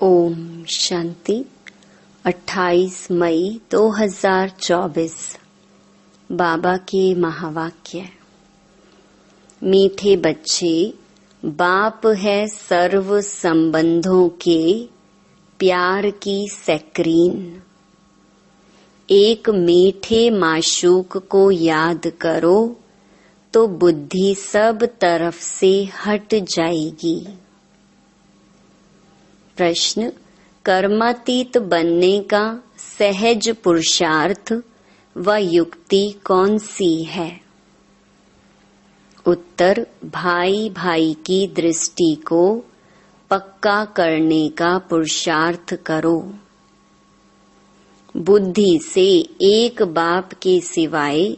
ओम शांति। 28 मई 2024 बाबा के महावाक्य। मीठे बच्चे, बाप है सर्व संबंधों के प्यार की स्क्रीन। एक मीठे माशूक को याद करो तो बुद्धि सब तरफ से हट जाएगी। प्रश्न: कर्मातीत बनने का सहज पुरुषार्थ व युक्ति कौन सी है? उत्तर: भाई भाई की दृष्टि को पक्का करने का पुरुषार्थ करो। बुद्धि से एक बाप के सिवाय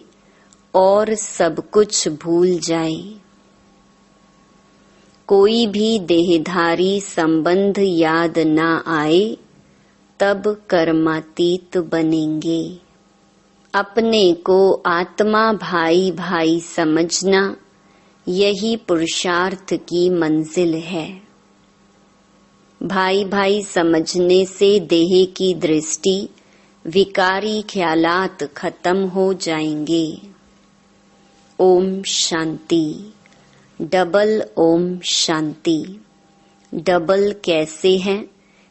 और सब कुछ भूल जाए। कोई भी देहधारी संबंध याद ना आए तब कर्मातीत बनेंगे। अपने को आत्मा भाई भाई समझना यही पुरुषार्थ की मंजिल है। भाई भाई समझने से देह की दृष्टि विकारी ख्यालात खत्म हो जाएंगे। ओम शांति। डबल ओम शांति। डबल कैसे है?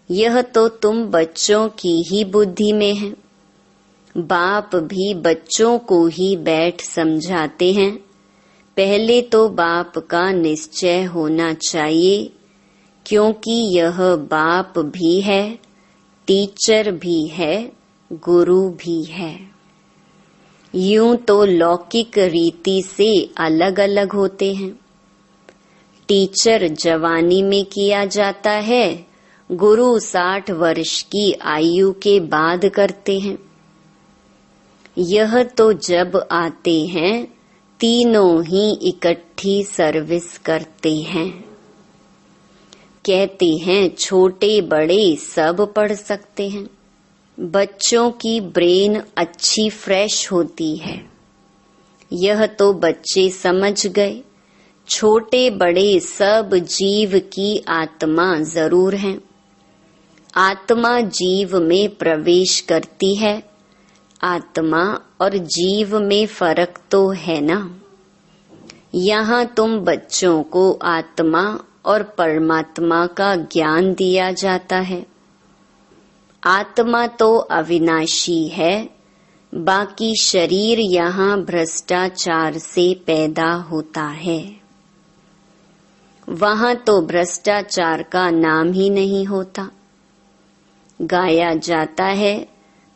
यह तो तुम बच्चों की ही बुद्धि में है। बाप भी बच्चों को ही बैठ समझाते हैं। पहले तो बाप का निश्चय होना चाहिए, क्योंकि यह बाप भी है, टीचर भी है, गुरु भी है। यूं तो लौकिक रीति से अलग अलग होते हैं। टीचर जवानी में किया जाता है, गुरु 60 वर्ष की आयु के बाद करते हैं। यह तो जब आते हैं तीनों ही इकट्ठी सर्विस करते हैं। कहते हैं छोटे बड़े सब पढ़ सकते हैं। बच्चों की ब्रेन अच्छी फ्रेश होती है। यह तो बच्चे समझ गए। छोटे बड़े सब जीव की आत्मा जरूर है। आत्मा जीव में प्रवेश करती है। आत्मा और जीव में फर्क तो है ना। यहाँ तुम बच्चों को आत्मा और परमात्मा का ज्ञान दिया जाता है। आत्मा तो अविनाशी है, बाकी शरीर यहाँ भ्रष्टाचार से पैदा होता है। वहाँ तो भ्रष्टाचार का नाम ही नहीं होता। गाया जाता है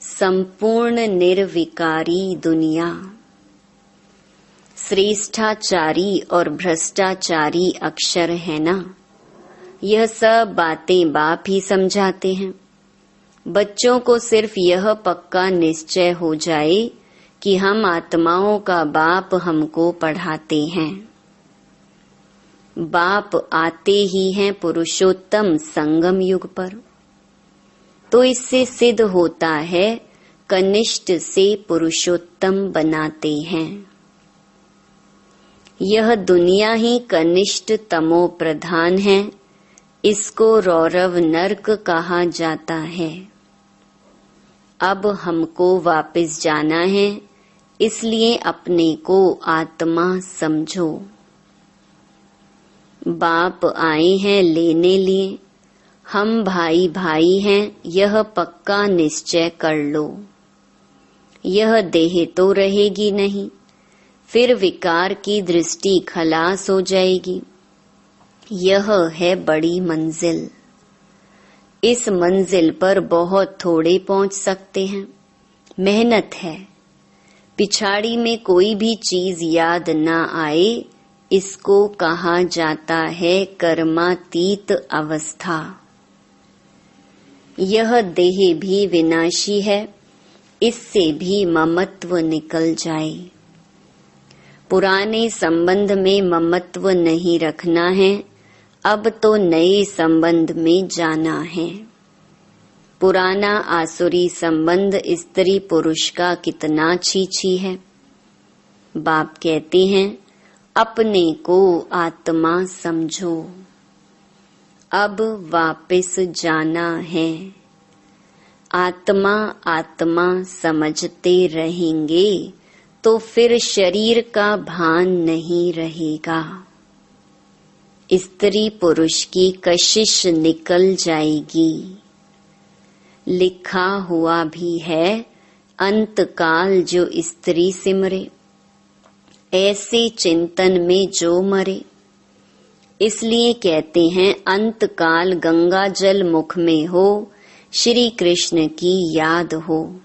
संपूर्ण निर्विकारी दुनिया। श्रेष्ठाचारी और भ्रष्टाचारी अक्षर है ना। यह सब बातें बाप ही समझाते हैं। बच्चों को सिर्फ यह पक्का निश्चय हो जाए कि हम आत्माओं का बाप हमको पढ़ाते हैं। बाप आते ही हैं पुरुषोत्तम संगम युग पर। तो इससे सिद्ध होता है कनिष्ठ से पुरुषोत्तम बनाते हैं। यह दुनिया ही कनिष्ठ तमो प्रधान है। इसको रौरव नरक कहा जाता है। अब हमको वापस जाना है, इसलिए अपने को आत्मा समझो। बाप आए हैं लेने लिए। हम भाई भाई हैं, यह पक्का निश्चय कर लो। यह देह तो रहेगी नहीं, फिर विकार की दृष्टि खलास हो जाएगी। यह है बड़ी मंजिल। इस मंजिल पर बहुत थोड़े पहुंच सकते हैं। मेहनत है। पिछाड़ी में कोई भी चीज याद ना आए, इसको कहा जाता है कर्मातीत अवस्था। यह देह भी विनाशी है, इससे भी ममत्व निकल जाए। पुराने संबंध में ममत्व नहीं रखना है, अब तो नए संबंध में जाना है। पुराना आसुरी संबंध स्त्री पुरुष का कितना छी है। बाप कहते हैं अपने को आत्मा समझो। अब वापस जाना है। आत्मा आत्मा समझते रहेंगे तो फिर शरीर का भान नहीं रहेगा। स्त्री पुरुष की कशिश निकल जाएगी। लिखा हुआ भी है, अंतकाल जो स्त्री सिमरे, ऐसे चिंतन में जो मरे। इसलिए कहते हैं अंतकाल गंगा जल मुख में हो, श्री कृष्ण की याद हो।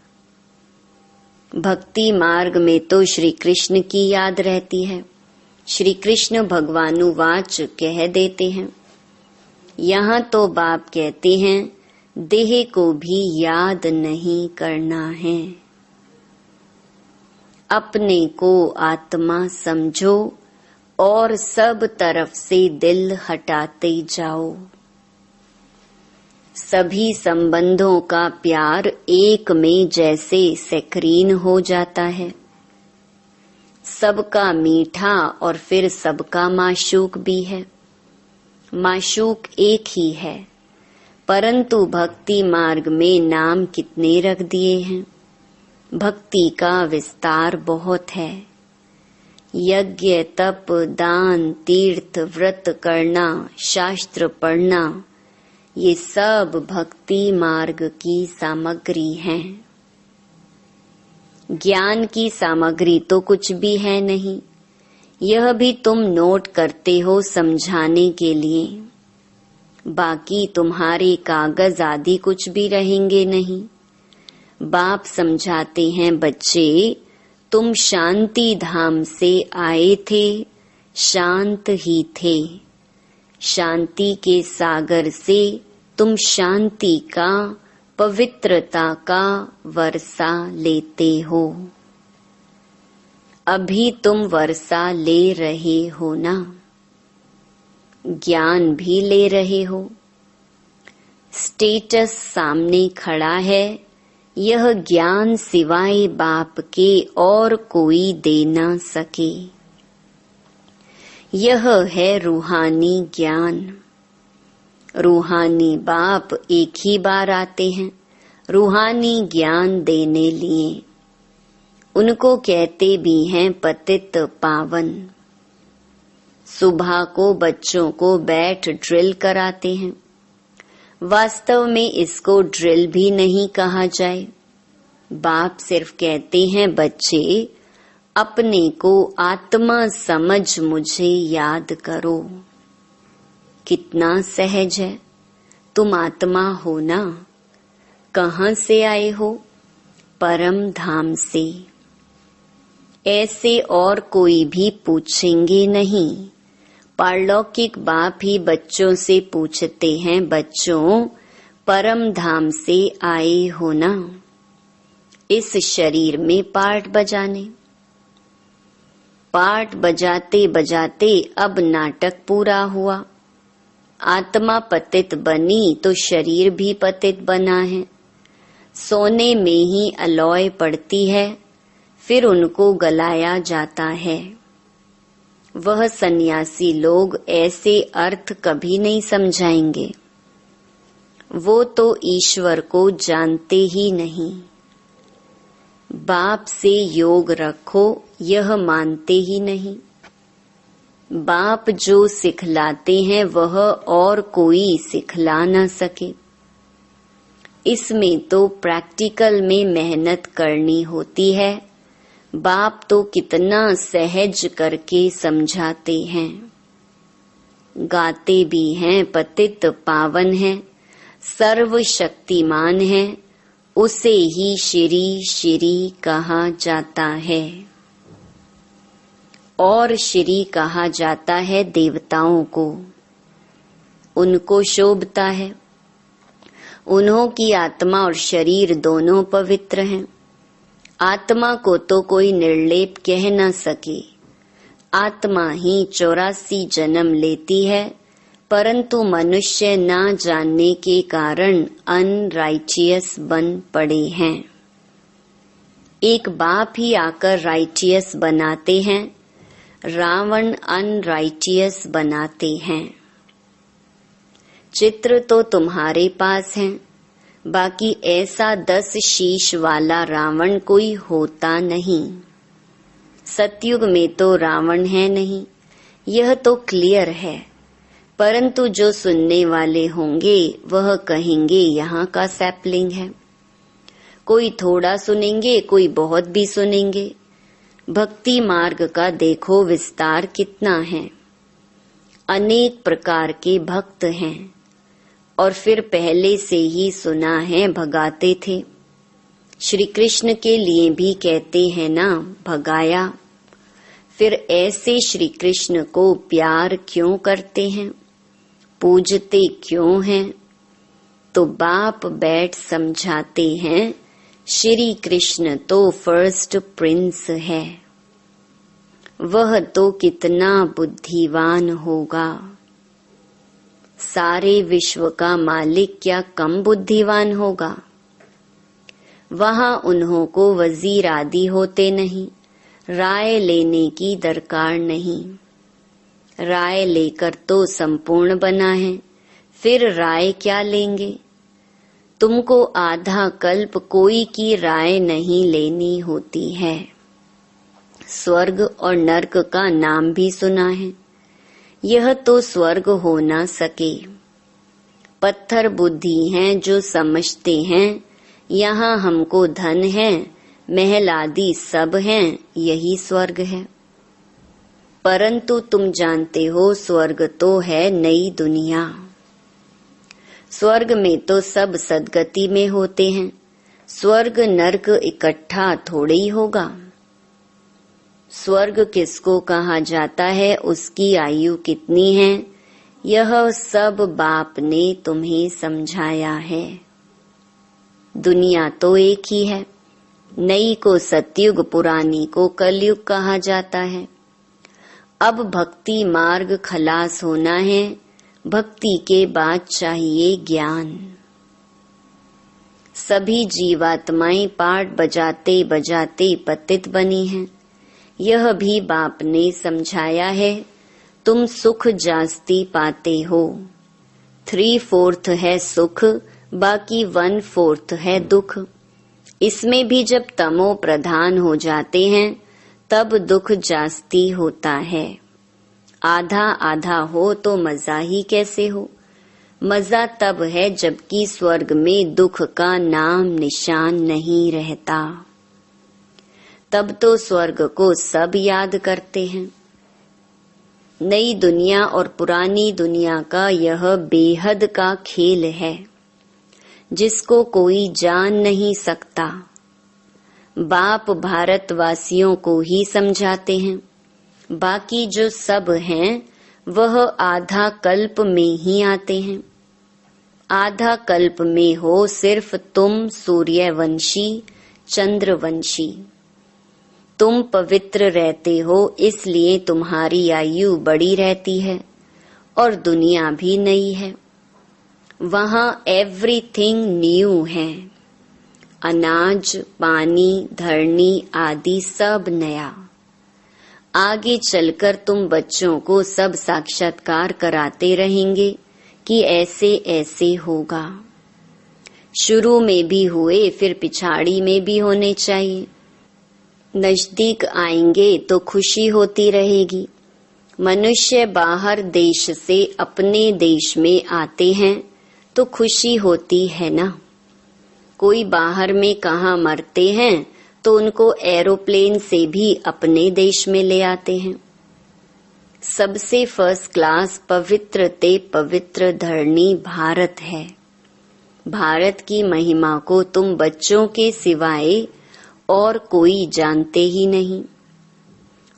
भक्ति मार्ग में तो श्री कृष्ण की याद रहती है। श्री कृष्ण भगवानुवाच कह देते हैं। यहाँ तो बाप कहते हैं देह को भी याद नहीं करना है। अपने को आत्मा समझो और सब तरफ से दिल हटाते जाओ। सभी संबंधों का प्यार एक में जैसे सैकरीन हो जाता है। सबका मीठा और फिर सबका माशूक भी है। माशूक एक ही है, परंतु भक्ति मार्ग में नाम कितने रख दिए हैं। भक्ति का विस्तार बहुत है। यज्ञ, तप, दान, तीर्थ, व्रत करना, शास्त्र पढ़ना, ये सब भक्ति मार्ग की सामग्री हैं। ज्ञान की सामग्री तो कुछ भी है नहीं। यह भी तुम नोट करते हो समझाने के लिए। बाकी तुम्हारे कागज आदि कुछ भी रहेंगे नहीं। बाप समझाते हैं, बच्चे तुम शांति धाम से आए थे, शांत ही थे। शांति के सागर से तुम शांति का, पवित्रता का वर्षा लेते हो। अभी तुम वर्षा ले रहे हो ना, ज्ञान भी ले रहे हो। स्टेटस सामने खड़ा है, यह ज्ञान सिवाय बाप के और कोई दे ना सके। यह है रूहानी ज्ञान। रूहानी बाप एक ही बार आते हैं रूहानी ज्ञान देने लिए। उनको कहते भी हैं पतित पावन। सुबह को बच्चों को बैठ ड्रिल कराते हैं। वास्तव में इसको ड्रिल भी नहीं कहा जाए। बाप सिर्फ कहते हैं, बच्चे अपने को आत्मा समझ मुझे याद करो। कितना सहज है। तुम आत्मा हो ना। कहाँ से आए हो? परम धाम से। ऐसे और कोई भी पूछेंगे नहीं। पारलौकिक बाप ही बच्चों से पूछते हैं, बच्चों परम धाम से आए हो ना? इस शरीर में पार्ट बजाने। पार्ट बजाते बजाते अब नाटक पूरा हुआ। आत्मा पतित बनी तो शरीर भी पतित बना है। सोने में ही अलॉय पड़ती है, फिर उनको गलाया जाता है। वह सन्यासी लोग ऐसे अर्थ कभी नहीं समझाएंगे। वो तो ईश्वर को जानते ही नहीं। बाप से योग रखो यह मानते ही नहीं। बाप जो सिखलाते हैं वह और कोई सिखला न सके। इसमें तो प्रैक्टिकल में मेहनत करनी होती है। बाप तो कितना सहज करके समझाते हैं। गाते भी हैं, पतित पावन है, सर्वशक्तिमान है, उसे ही श्री श्री कहा जाता है। और श्री कहा जाता है देवताओं को। उनको शोभता है। उन्हों की आत्मा और शरीर दोनों पवित्र हैं। आत्मा को तो कोई निर्लेप कह न सके। आत्मा ही 84 जन्म लेती है, परंतु मनुष्य ना जानने के कारण अनराइचियस बन पड़े हैं। एक बाप ही आकर राइचियस बनाते हैं, रावण अनराइचियस बनाते हैं। चित्र तो तुम्हारे पास है, बाकी ऐसा 10 शीश वाला रावण कोई होता नहीं। सतयुग में तो रावण है नहीं, यह तो क्लियर है। परंतु जो सुनने वाले होंगे वह कहेंगे यहाँ का सैपलिंग है। कोई थोड़ा सुनेंगे, कोई बहुत भी सुनेंगे। भक्ति मार्ग का देखो विस्तार कितना है। अनेक प्रकार के भक्त हैं और फिर पहले से ही सुना है भगाते थे। श्री कृष्ण के लिए भी कहते हैं ना, भगाया। फिर ऐसे श्री कृष्ण को प्यार क्यों करते हैं, पूजते क्यों हैं? तो बाप बैठ समझाते हैं, श्री कृष्ण तो फर्स्ट प्रिंस है। वह तो कितना बुद्धिमान होगा। सारे विश्व का मालिक क्या कम बुद्धिमान होगा? वहां उन्हों को वजीर आदि होते नहीं, राय लेने की दरकार नहीं। राय लेकर तो संपूर्ण बना है, फिर राय क्या लेंगे? तुमको आधा कल्प कोई की राय नहीं लेनी होती है। स्वर्ग और नर्क का नाम भी सुना है, यह तो स्वर्ग हो ना सके। पत्थर बुद्धि हैं जो समझते हैं यहाँ हमको धन है, महल आदि सब हैं, यही स्वर्ग है। परंतु तुम जानते हो स्वर्ग तो है नई दुनिया। स्वर्ग में तो सब सदगति में होते हैं, स्वर्ग नर्क इकट्ठा थोड़े ही होगा। स्वर्ग किसको कहा जाता है, उसकी आयु कितनी है, यह सब बाप ने तुम्हें समझाया है। दुनिया तो एक ही है, नई को सतयुग, पुरानी को कलयुग कहा जाता है। अब भक्ति मार्ग खलास होना है, भक्ति के बाद चाहिए ज्ञान। सभी जीवात्माएं पाठ बजाते बजाते पतित बनी हैं, यह भी बाप ने समझाया है। तुम सुख जास्ती पाते हो, 3/4 है सुख, बाकी 1/4 है दुख। इसमें भी जब तमो प्रधान हो जाते हैं तब दुख जास्ती होता है। आधा आधा हो तो मजा ही कैसे हो? मजा तब है जबकि स्वर्ग में दुख का नाम निशान नहीं रहता। तब तो स्वर्ग को सब याद करते हैं। नई दुनिया और पुरानी दुनिया का यह बेहद का खेल है, जिसको कोई जान नहीं सकता। बाप भारतवासियों को ही समझाते हैं, बाकी जो सब हैं वह आधा कल्प में ही आते हैं। आधा कल्प में हो सिर्फ तुम सूर्यवंशी, चंद्रवंशी। तुम पवित्र रहते हो इसलिए तुम्हारी आयु बड़ी रहती है और दुनिया भी नई है। वहां एवरीथिंग न्यू है, अनाज, पानी, धरनी आदि सब नया। आगे चलकर तुम बच्चों को सब साक्षात्कार कराते रहेंगे कि ऐसे ऐसे होगा। शुरू में भी हुए, फिर पिछाड़ी में भी होने चाहिए। नजदीक आएंगे तो खुशी होती रहेगी। मनुष्य बाहर देश से अपने देश में आते हैं तो खुशी होती है ना। कोई बाहर में कहाँ मरते हैं तो उनको एरोप्लेन से भी अपने देश में ले आते हैं। सबसे फर्स्ट क्लास पवित्र ते पवित्र धरनी भारत है। भारत की महिमा को तुम बच्चों के सिवाय और कोई जानते ही नहीं।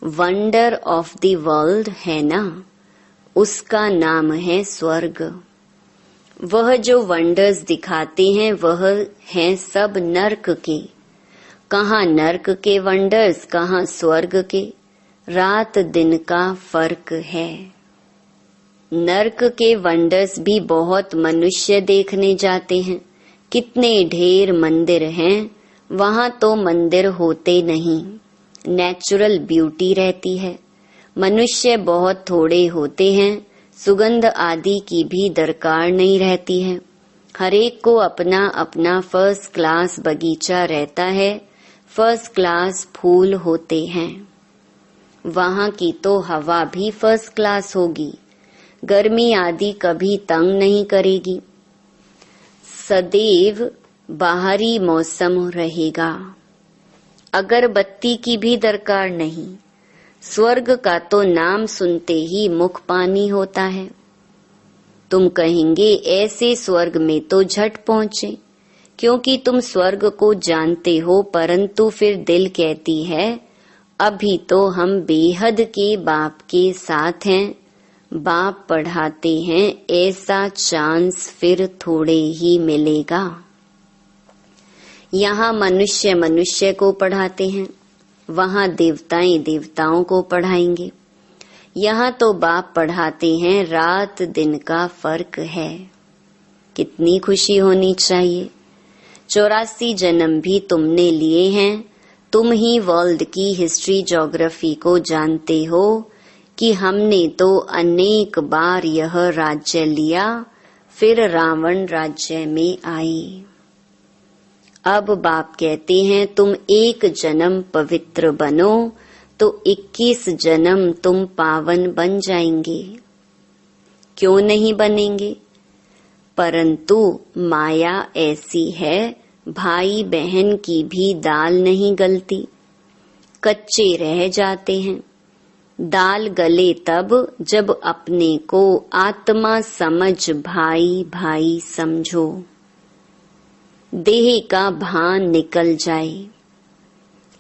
वंडर ऑफ द वर्ल्ड है ना, उसका नाम है स्वर्ग। वह जो वंडर्स दिखाते हैं वह हैं सब नर्क के। कहाँ नर्क के वंडर्स, कहाँ स्वर्ग के। रात दिन का फर्क है। नर्क के वंडर्स भी बहुत मनुष्य देखने जाते हैं। कितने ढेर मंदिर हैं, वहां तो मंदिर होते नहीं, नेचुरल ब्यूटी रहती है। मनुष्य बहुत थोड़े होते हैं, सुगंध आदि की भी दरकार नहीं रहती है। हरेक को अपना अपना फर्स्ट क्लास बगीचा रहता है, फर्स्ट क्लास फूल होते हैं। वहाँ की तो हवा भी फर्स्ट क्लास होगी, गर्मी आदि कभी तंग नहीं करेगी। सदैव बाहरी मौसम रहेगा। अगरबत्ती की भी दरकार नहीं। स्वर्ग का तो नाम सुनते ही मुख पानी होता है। तुम कहेंगे ऐसे स्वर्ग में तो झट पहुँचे, क्योंकि तुम स्वर्ग को जानते हो, परंतु फिर दिल कहती है अभी तो हम बेहद के बाप के साथ हैं। बाप पढ़ाते हैं, ऐसा चांस फिर थोड़े ही मिलेगा। यहाँ मनुष्य मनुष्य को पढ़ाते हैं, वहाँ देवताएं देवताओं को पढ़ाएंगे। यहाँ तो बाप पढ़ाते हैं, रात दिन का फर्क है। कितनी खुशी होनी चाहिए। 84 जन्म भी तुमने लिए हैं। तुम ही वर्ल्ड की हिस्ट्री ज्योग्राफी को जानते हो कि हमने तो अनेक बार यह राज्य लिया, फिर रावण राज्य में आई। अब बाप कहते हैं तुम एक जन्म पवित्र बनो तो 21 जन्म तुम पावन बन जाएंगे। क्यों नहीं बनेंगे? परंतु माया ऐसी है, भाई बहन की भी दाल नहीं गलती, कच्चे रह जाते हैं। दाल गले तब जब अपने को आत्मा समझ भाई भाई समझो, देह का भान निकल जाए।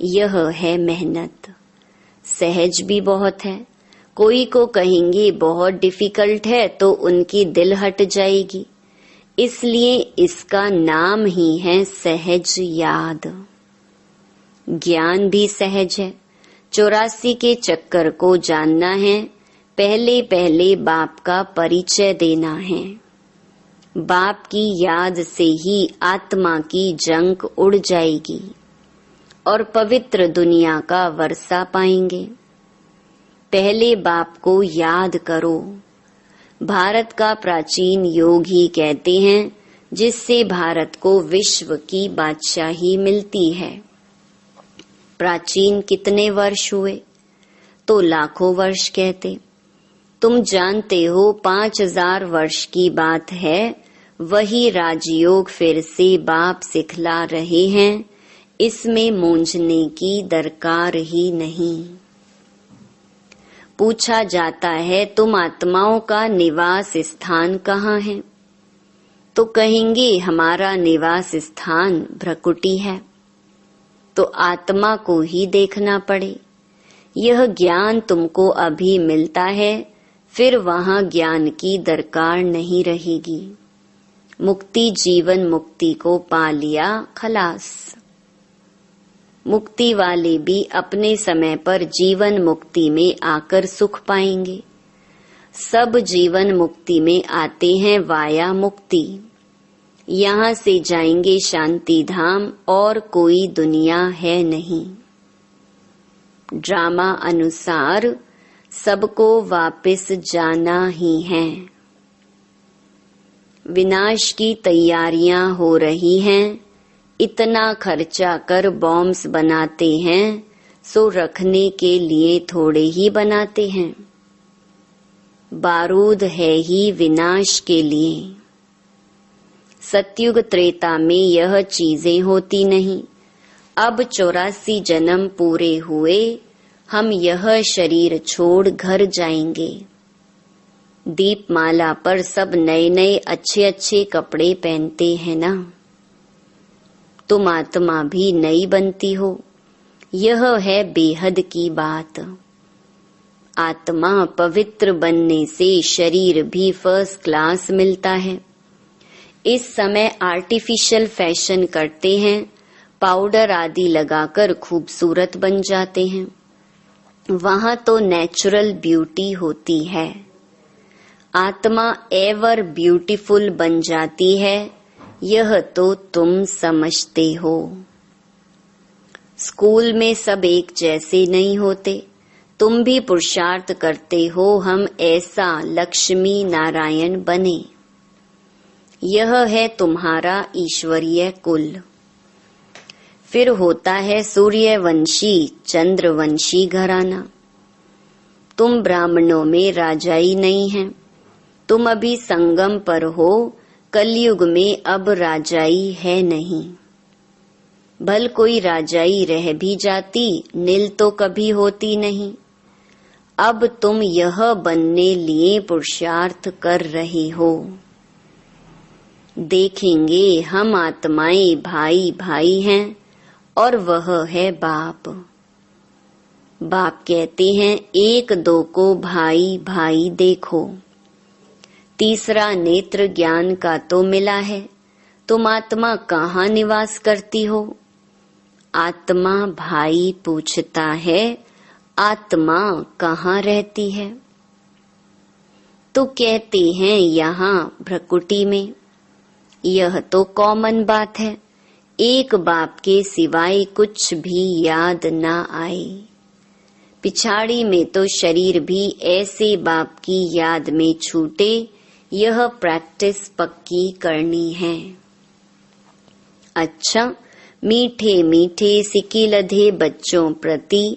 यह है मेहनत। सहज भी बहुत है। कोई को कहेंगे बहुत डिफिकल्ट है तो उनकी दिल हट जाएगी, इसलिए इसका नाम ही है सहज याद। ज्ञान भी सहज है। 84 के चक्कर को जानना है, पहले पहले बाप का परिचय देना है। बाप की याद से ही आत्मा की जंग उड़ जाएगी और पवित्र दुनिया का वर्षा पाएंगे। पहले बाप को याद करो। भारत का प्राचीन योग ही कहते हैं, जिससे भारत को विश्व की बादशाही मिलती है। प्राचीन कितने वर्ष हुए? तो लाखों वर्ष कहते। तुम जानते हो 5000 वर्ष की बात है। वही राजयोग फिर से बाप सिखला रहे हैं, इसमें मूंझने की दरकार ही नहीं। पूछा जाता है तुम आत्माओं का निवास स्थान कहाँ है? तो कहेंगे हमारा निवास स्थान भ्रकुटी है। तो आत्मा को ही देखना पड़े। यह ज्ञान तुमको अभी मिलता है, फिर वहाँ ज्ञान की दरकार नहीं रहेगी। मुक्ति जीवन मुक्ति को पा लिया, खलास। मुक्ति वाले भी अपने समय पर जीवन मुक्ति में आकर सुख पाएंगे। सब जीवन मुक्ति में आते हैं वाया मुक्ति। यहाँ से जाएंगे शांति धाम और कोई दुनिया है नहीं। ड्रामा अनुसार सबको वापस जाना ही है। विनाश की तैयारियां हो रही हैं। इतना खर्चा कर बॉम्ब्स बनाते हैं, सो रखने के लिए थोड़े ही बनाते हैं। बारूद है ही विनाश के लिए। सतयुग त्रेता में यह चीजें होती नहीं। अब 84 जन्म पूरे हुए, हम यह शरीर छोड़ घर जाएंगे। दीपमाला पर सब नए नए अच्छे अच्छे कपड़े पहनते हैं ना। तुम आत्मा भी नई बनती हो। यह है बेहद की बात। आत्मा पवित्र बनने से शरीर भी फर्स्ट क्लास मिलता है। इस समय आर्टिफिशियल फैशन करते हैं, पाउडर आदि लगाकर खूबसूरत बन जाते हैं। वहाँ तो नेचुरल ब्यूटी होती है। आत्मा एवर ब्यूटीफुल बन जाती है, यह तो तुम समझते हो। स्कूल में सब एक जैसे नहीं होते, तुम भी पुरुषार्थ करते हो हम ऐसा लक्ष्मी नारायण बने। यह है तुम्हारा ईश्वरीय कुल। फिर होता है सूर्यवंशी चंद्रवंशी घराना। तुम ब्राह्मणों में राजाई नहीं है, तुम अभी संगम पर हो, कलयुग में अब राजाई है नहीं। भल कोई राजाई रह भी जाती, नील तो कभी होती नहीं। अब तुम यह बनने लिए पुरुषार्थ कर रहे हो। देखेंगे हम आत्माएं भाई भाई हैं और वह है बाप। बाप कहते हैं एक दो को भाई भाई देखो। तीसरा नेत्र ज्ञान का तो मिला है। तुम आत्मा कहाँ निवास करती हो? आत्मा भाई पूछता है आत्मा कहाँ रहती है? तो कहते हैं यहाँ भ्रकुटी में। यह तो कॉमन बात है, एक बाप के सिवाय कुछ भी याद ना आए। पिछाड़ी में तो शरीर भी ऐसे बाप की याद में छूटे, यह प्रैक्टिस पक्की करनी है। अच्छा, मीठे मीठे सिक्के लधे बच्चों प्रति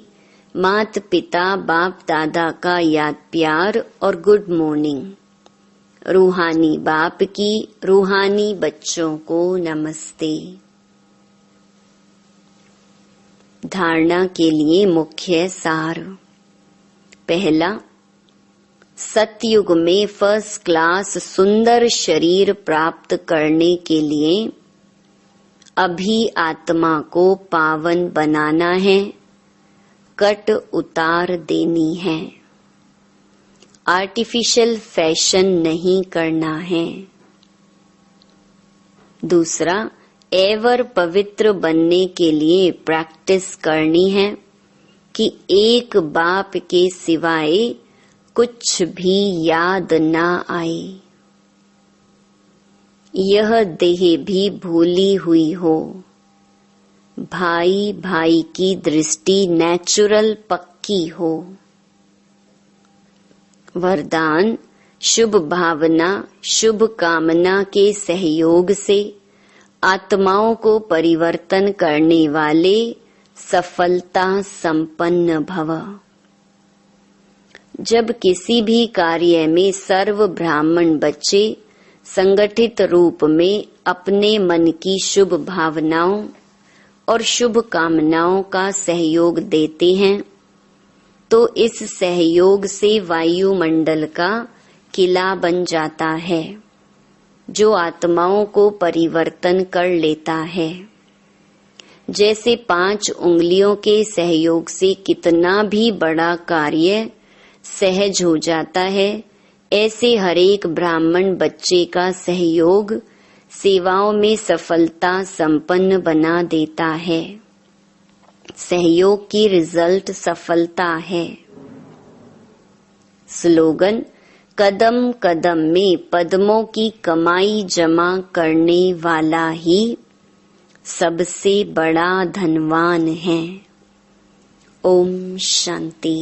मात पिता बाप दादा का याद प्यार और गुड मॉर्निंग। रूहानी बाप की रूहानी बच्चों को नमस्ते। धारणा के लिए मुख्य सार। पहला, सतयुग में फर्स्ट क्लास सुंदर शरीर प्राप्त करने के लिए अभी आत्मा को पावन बनाना है, कट उतार देनी है। आर्टिफिशियल फैशन नहीं करना है। दूसरा, एवर पवित्र बनने के लिए प्रैक्टिस करनी है कि एक बाप के सिवाय कुछ भी याद ना आए। यह देह भी भूली हुई हो। भाई भाई की दृष्टि नेचुरल पक्की हो। वरदान, शुभ भावना शुभ कामना के सहयोग से आत्माओं को परिवर्तन करने वाले सफलता संपन्न भव। जब किसी भी कार्य में सर्व ब्राह्मण बच्चे संगठित रूप में अपने मन की शुभ भावनाओं और शुभ कामनाओं का सहयोग देते हैं, तो इस सहयोग से वायुमंडल का किला बन जाता है, जो आत्माओं को परिवर्तन कर लेता है। जैसे 5 उंगलियों के सहयोग से कितना भी बड़ा कार्य सहज हो जाता है, ऐसे हरेक ब्राह्मण बच्चे का सहयोग सेवाओं में सफलता संपन्न बना देता है। सहयोग की रिजल्ट सफलता है। स्लोगन, कदम कदम में पद्मों की कमाई जमा करने वाला ही सबसे बड़ा धनवान है। ओम शांति।